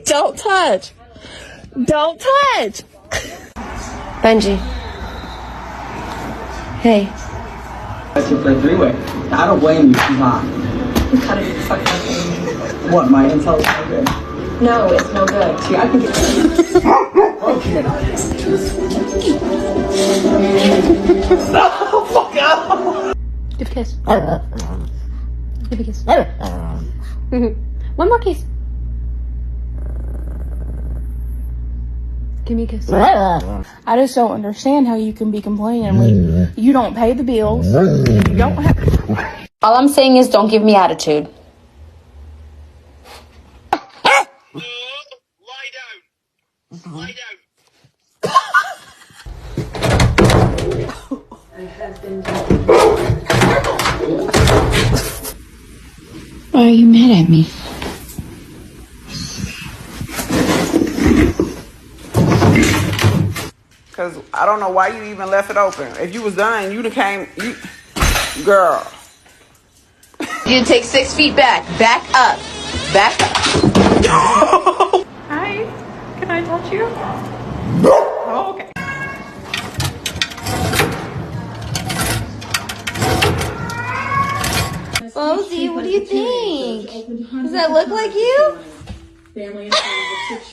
Don't touch. Don't touch. Benji. Hey. That's your for three-way. I don't blame you. She's not. You cut it fucking up. What, my intel's no good? No, it's no good. See, I think it's broken. No, fuck out. Give a kiss. Give a kiss. One more kiss. Give me a kiss. I just don't understand how you can be complaining when you don't pay the bills. You don't have. All I'm saying is don't give me attitude. Lie down. Lie down. Why are you mad at me? Cause I don't know why you even left it open. If you was done, you'd have came. Girl. You take 6 feet back. Back up. Back up. Hi. Can I touch you? Oh, okay. Rosie, what do you think? Does that look like you?